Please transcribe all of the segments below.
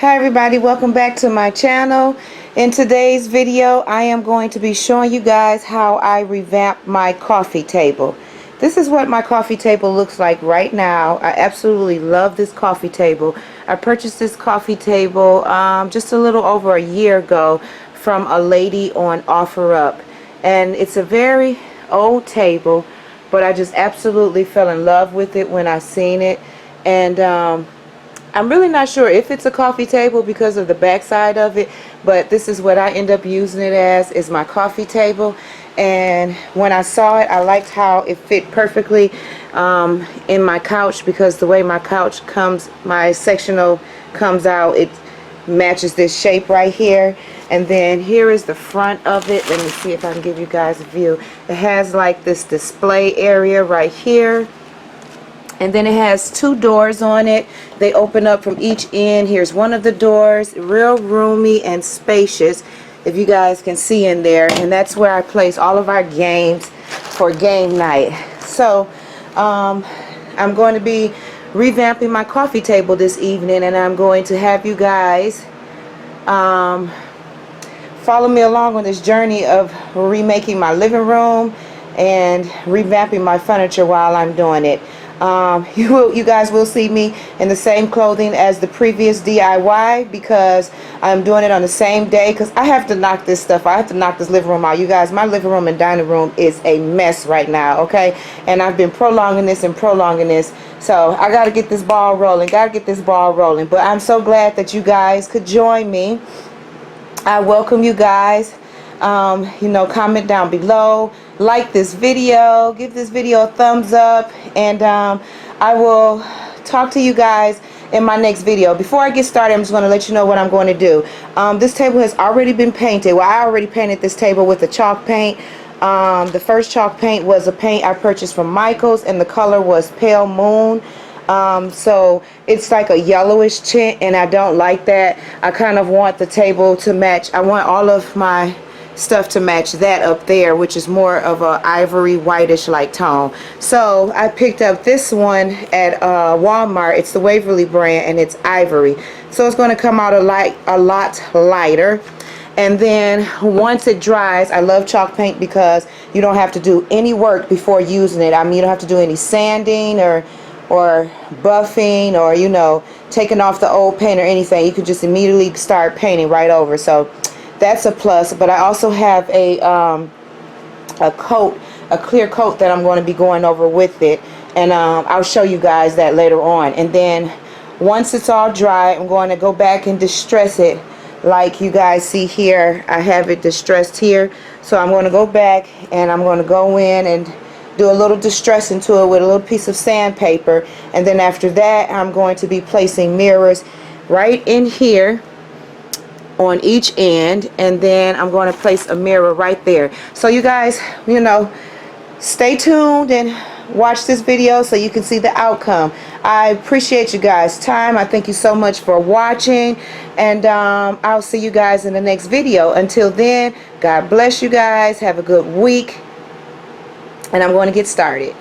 Hi everybody, welcome back to my channel. In today's video I am going to be showing you guys how I revamp my coffee table. This is what my coffee table looks like right now. I absolutely love this coffee table. I purchased this coffee table just a little over a year ago from a lady on OfferUp, and it's a very old table, but I just absolutely fell in love with it when I seen it. And I'm really not sure if it's a coffee table because of the backside of it, but this is what I end up using it as, is my coffee table. And when I saw it, I liked how it fit perfectly in my couch, because the way my couch comes, my sectional comes out, it matches this shape right here. And then here is the front of it. Let me see if I can give you guys a view. It has like this display area right here. And then it has two doors on it. They open up from each end. Here's one of the doors, real roomy and spacious, if you guys can see in there. And that's where I place all of our games for game night. So I'm going to be revamping my coffee table this evening, and I'm going to have you guys follow me along on this journey of remaking my living room and revamping my furniture while I'm doing it. You guys will see me in the same clothing as the previous DIY, because I'm doing it on the same day, because I have to knock this stuff. I have to knock this living room out. You guys, my living room and dining room is a mess right now, okay? And I've been prolonging this and prolonging this. So I got to get this ball rolling. But I'm so glad that you guys could join me. I welcome you guys. Comment down below, like this video, give this video a thumbs up, and I will talk to you guys in my next video. Before I get started, I'm just going to let you know what I'm going to do. This table has already been painted. Well, I already painted this table with a chalk paint. The first chalk paint was a paint I purchased from Michael's, and the color was Pale Moon. So it's like a yellowish tint, and I don't like that. I kind of want the table to match. I want all of my stuff to match that up there, which is more of a ivory whitish like tone. So I picked up this one at Walmart. It's the Waverly brand, and it's ivory, so it's going to come out a lot lighter. And then once it dries, I love chalk paint because you don't have to do any work before using it. I mean, you don't have to do any sanding or buffing, or taking off the old paint or anything. You can just immediately start painting right over. So that's a plus. But I also have a clear coat that I'm going to be going over with it, and I'll show you guys that later on. And then once it's all dry, I'm going to go back and distress it like you guys see here. I have it distressed here, so I'm going to go back and I'm going to go in and do a little distress into it with a little piece of sandpaper. And then after that, I'm going to be placing mirrors right in here on each end, and then I'm going to place a mirror right there. So you guys, stay tuned and watch this video so you can see the outcome. I appreciate you guys' time. I thank you so much for watching, and I'll see you guys in the next video. Until then, God bless you guys. Have a good week, and I'm going to get started.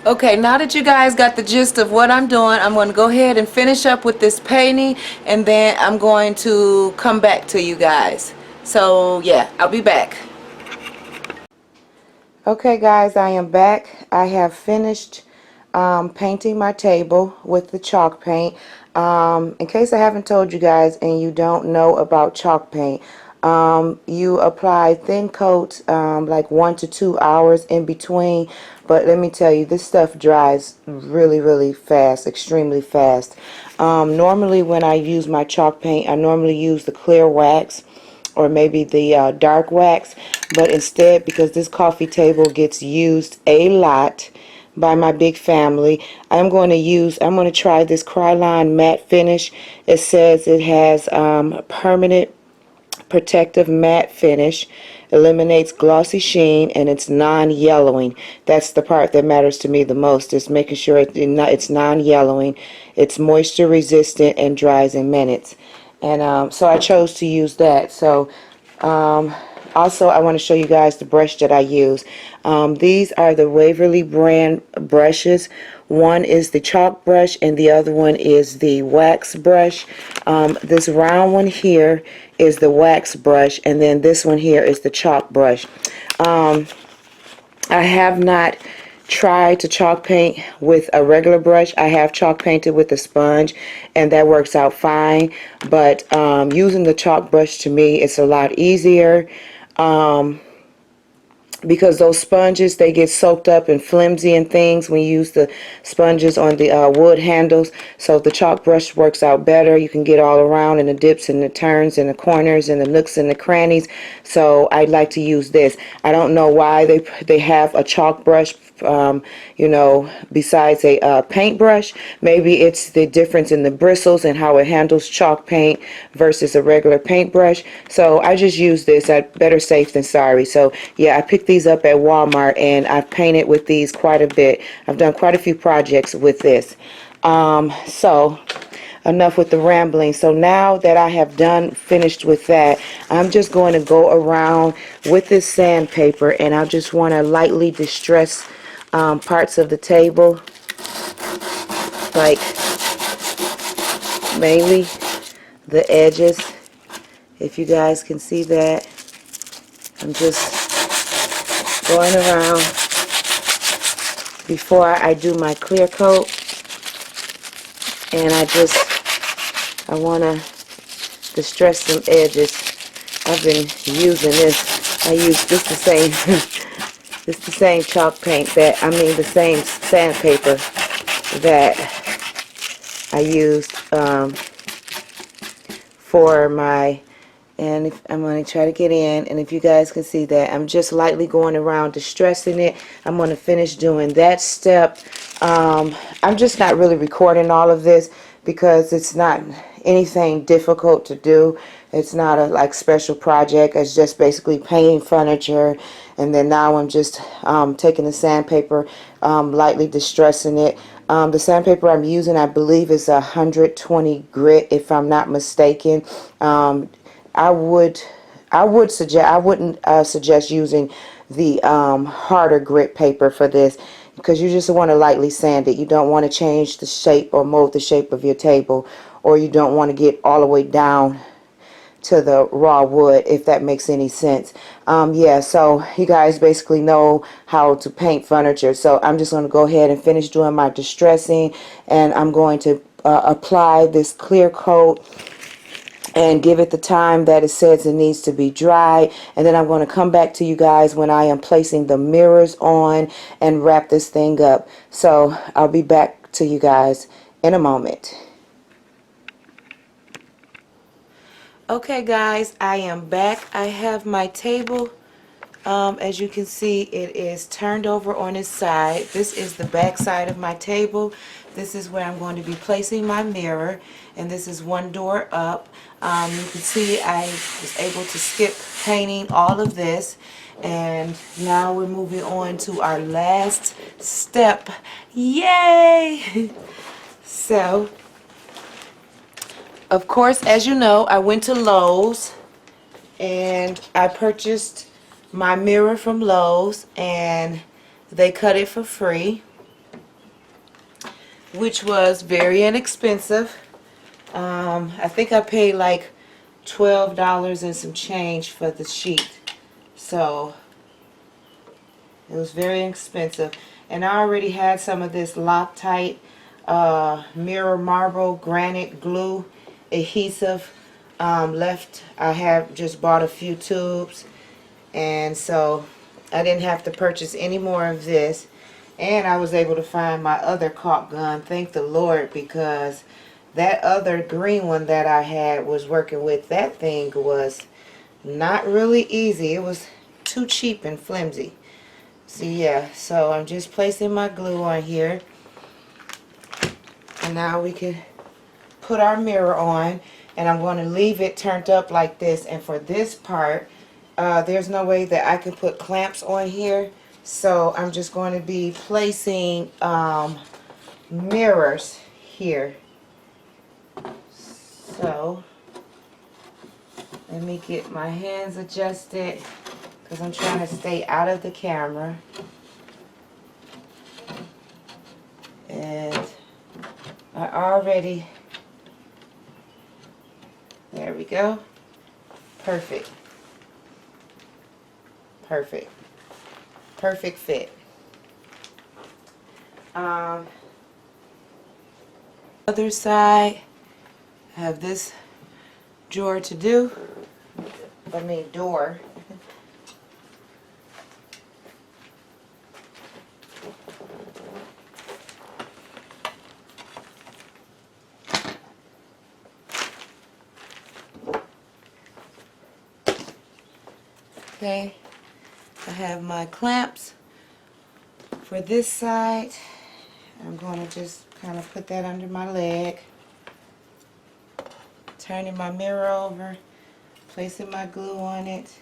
Okay, now that you guys got the gist of what I'm doing, I'm going to go ahead and finish up with this painting, and then I'm going to come back to you guys. So yeah, I'll be back. Okay guys, I am back. I have finished painting my table with the chalk paint. In case I haven't told you guys and you don't know about chalk paint, you apply thin coats like 1 to 2 hours in between, but let me tell you, this stuff dries really fast, extremely fast. Normally when I use my chalk paint, I normally use the clear wax or maybe the dark wax, but instead, because this coffee table gets used a lot by my big family, I'm going to try this Krylon matte finish. It says it has permanent protective matte finish, eliminates glossy sheen, and it's non-yellowing. That's the part that matters to me the most, is making sure it's non-yellowing, it's moisture resistant, and dries in minutes. And so I chose to use that. So also I want to show you guys the brush that I use. These are the Waverly brand brushes. One is the chalk brush and the other one is the wax brush. This round one here is the wax brush, and then this one here is the chalk brush. I have not tried to chalk paint with a regular brush. I have chalk painted with a sponge, and that works out fine. But using the chalk brush, to me, it's a lot easier. Because those sponges, they get soaked up and flimsy and things when you use the sponges on the wood handles. So the chalk brush works out better. You can get all around in the dips and the turns and the corners and the nooks and the crannies. So I like to use this. I don't know why they have a chalk brush, you know, besides a paintbrush. Maybe it's the difference in the bristles and how it handles chalk paint versus a regular paintbrush. So I just use this. Better safe than sorry. So yeah, I picked these up at Walmart, and I've painted with these quite a bit. I've done quite a few projects with this. So enough with the rambling. So now that I have finished with that, I'm just going to go around with this sandpaper, and I just want to lightly distress parts of the table, like mainly the edges. If you guys can see that, I'm just going around before I do my clear coat, and I want to distress some edges. I've been using this. I use this the same it's the same chalk paint the same sandpaper that I used for my, and I'm going to try to get in, and if you guys can see that, I'm just lightly going around distressing it. I'm going to finish doing that step. I'm just not really recording all of this because it's not anything difficult to do. It's not a like special project. It's just basically painting furniture, and then now I'm just taking the sandpaper, lightly distressing it. The sandpaper I'm using, I believe, is 120 grit, if I'm not mistaken. I wouldn't suggest using the harder grit paper for this, because you just want to lightly sand it. You don't want to change the shape or mold the shape of your table, or you don't want to get all the way down to the raw wood, if that makes any sense. Yeah, so you guys basically know how to paint furniture. So I'm just going to go ahead and finish doing my distressing, and I'm going to apply this clear coat and give it the time that it says it needs to be dry, and then I'm going to come back to you guys when I am placing the mirrors on and wrap this thing up. So I'll be back to you guys in a moment. Okay guys, I am back. I have my table, as you can see, it is turned over on its side. This is the back side of my table. This is where I'm going to be placing my mirror, and this is one door up. You can see I was able to skip painting all of this, and now we're moving on to our last step. Yay! So, of course, as you know, I went to Lowe's and I purchased my mirror from Lowe's, and they cut it for free. which was very inexpensive. I think I paid like $12 and some change for the sheet. So it was very expensive. And I already had some of this Loctite mirror marble granite glue adhesive left. I have just bought a few tubes, and so I didn't have to purchase any more of this. And I was able to find my other caulk gun, thank the Lord, because that other green one that I had was working with, that thing was not really easy. It was too cheap and flimsy. So yeah, so I'm just placing my glue on here. And now we can put our mirror on. And I'm going to leave it turned up like this. And for this part, there's no way that I can put clamps on here. So I'm just going to be placing mirrors here. So let me get my hands adjusted because I'm trying to stay out of the camera. And I already, there we go. Perfect. Perfect. Perfect fit. Other side, I have this drawer to do. Door. Okay, I have my clamps for this side. I'm going to just kind of put that under my leg, turning my mirror over, placing my glue on it.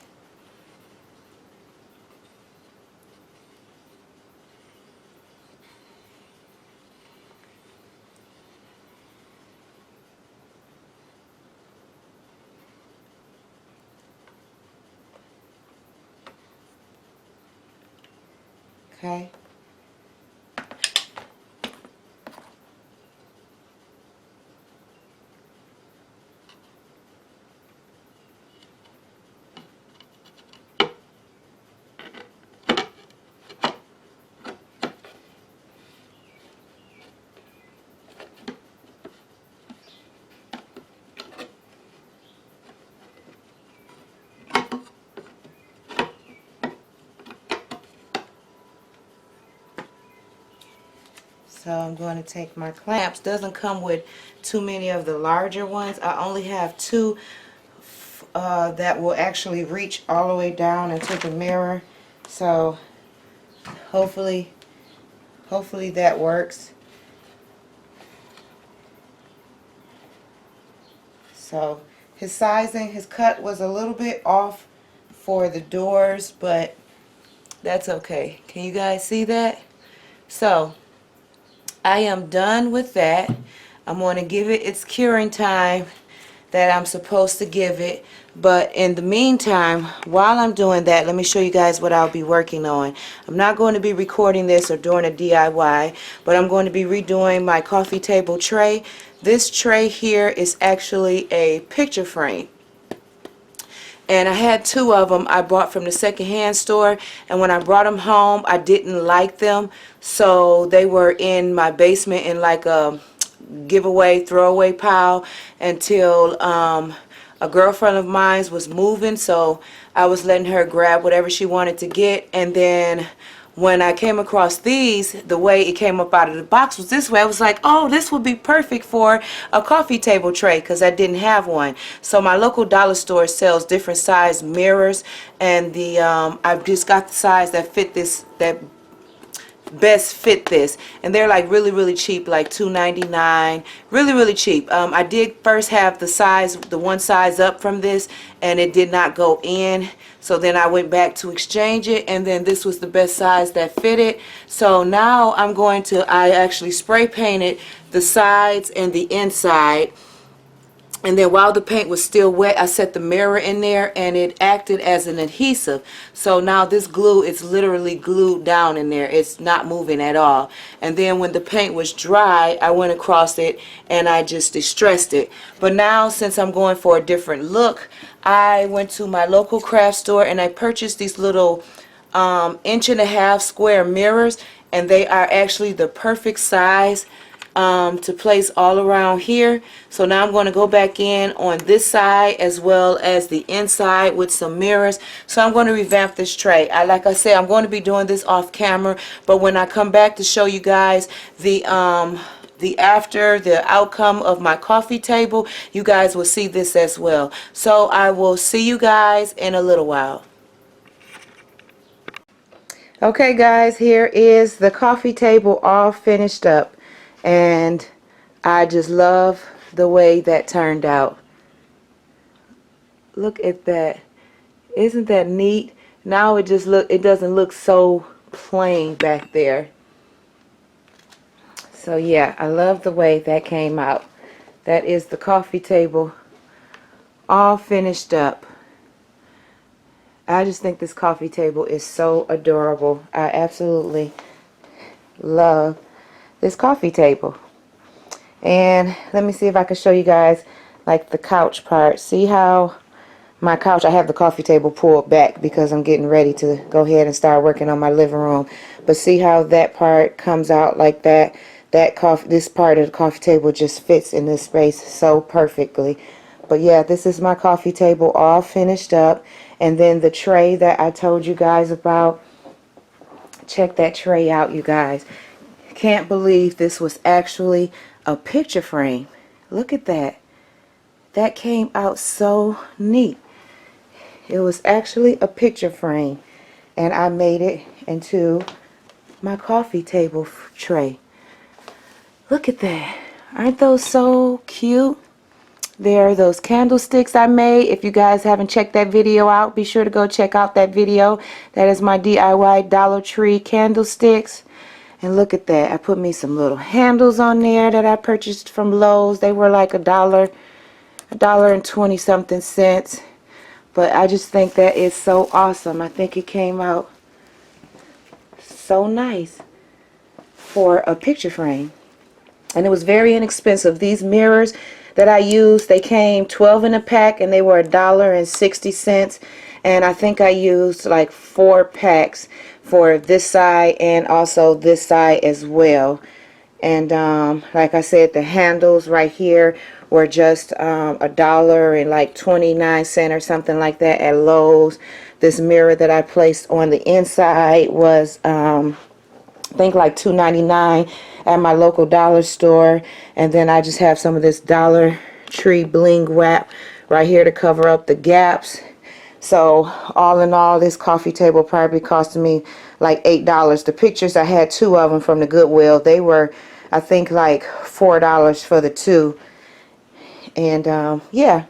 Okay. So I'm going to take my clamps. Doesn't come with too many of the larger ones. I only have two that will actually reach all the way down into the mirror. So hopefully that works. So his sizing, his cut was a little bit off for the doors, but that's okay. Can you guys see that? So I am done with that. I'm going to give it its curing time that I'm supposed to give it. But in the meantime, while I'm doing that, let me show you guys what I'll be working on. I'm not going to be recording this or doing a DIY, but I'm going to be redoing my coffee table tray. This tray here is actually a picture frame. And I had two of them I bought from the secondhand store, and when I brought them home I didn't like them, so they were in my basement in like a giveaway throwaway pile until a girlfriend of mine was moving, so I was letting her grab whatever she wanted to get. And then when I came across these, the way it came up out of the box was this way. I was like, oh, this would be perfect for a coffee table tray, because I didn't have one. So my local dollar store sells different size mirrors, and the I've just got the size that fit this, that best fit this, and they're like really cheap, like $2.99, really cheap. I did first have the size, the one size up from this, and it did not go in, so then I went back to exchange it, and then this was the best size that fitted. So now I'm going to, I actually spray painted the sides and the inside, And then while the paint was still wet, I set the mirror in there and it acted as an adhesive. So now this glue is literally glued down in there. It's not moving at all. And then when the paint was dry, I went across it and I just distressed it. But now, since I'm going for a different look, I went to my local craft store and I purchased these little 1.5" square mirrors, and they are actually the perfect size to place all around here. So now I'm going to go back in on this side as well as the inside with some mirrors. So I'm going to revamp this tray. Like I said, I'm going to be doing this off camera, but when I come back to show you guys the outcome of my coffee table, you guys will see this as well. So I will see you guys in a little while. Okay guys, here is the coffee table all finished up. And I just love the way that turned out. Look at that. Isn't that neat? Now it doesn't look so plain back there. So yeah, I love the way that came out. That is the coffee table all finished up. I just think this coffee table is so adorable. I absolutely love this coffee table. And let me see if I can show you guys like the couch part. See how my couch, I have the coffee table pulled back because I'm getting ready to go ahead and start working on my living room. But see how that part comes out like that? This part of the coffee table just fits in this space so perfectly. But yeah, this is my coffee table all finished up. And then the tray that I told you guys about, check that tray out, you guys. Can't believe this was actually a picture frame. Look at that. That came out so neat. It was actually a picture frame, and I made it into my coffee table tray. Look at that. Aren't those so cute? There are those candlesticks I made. If you guys haven't checked that video out, be sure to go check out that video. That is my DIY Dollar Tree candlesticks. And look at that. I put me some little handles on there that I purchased from Lowe's. They were like $1.20 something cents. But I just think that is so awesome. I think it came out so nice for a picture frame. And it was very inexpensive. These mirrors that I used, they came 12 in a pack and they were $1.60. And I think I used like 4 packs for this side and also this side as well. And like I said, the handles right here were just $1.29 or something like that at Lowe's. This mirror that I placed on the inside was I think like $2.99 at my local dollar store. And then I just have some of this Dollar Tree bling wrap right here to cover up the gaps. So all in all, this coffee table probably costed me like $8. The pictures, I had 2 of them from the Goodwill. They were, I think, like $4 for the 2. And yeah,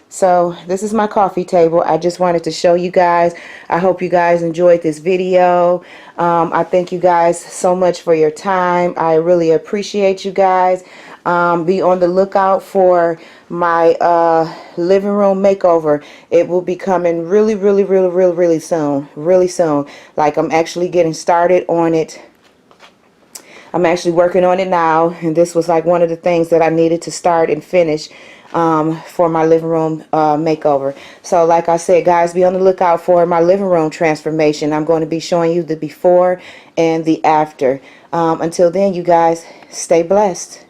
so this is my coffee table. I just wanted to show you guys. I hope you guys enjoyed this video. I thank you guys so much for your time. I really appreciate you guys. Be on the lookout for my living room makeover. It will be coming really soon. Really soon. Like, I'm actually getting started on it. I'm actually working on it now, and this was like one of the things that I needed to start and finish for my living room makeover. So like I said, guys, be on the lookout for my living room transformation. I'm going to be showing you the before and the after. Until then, you guys, stay blessed.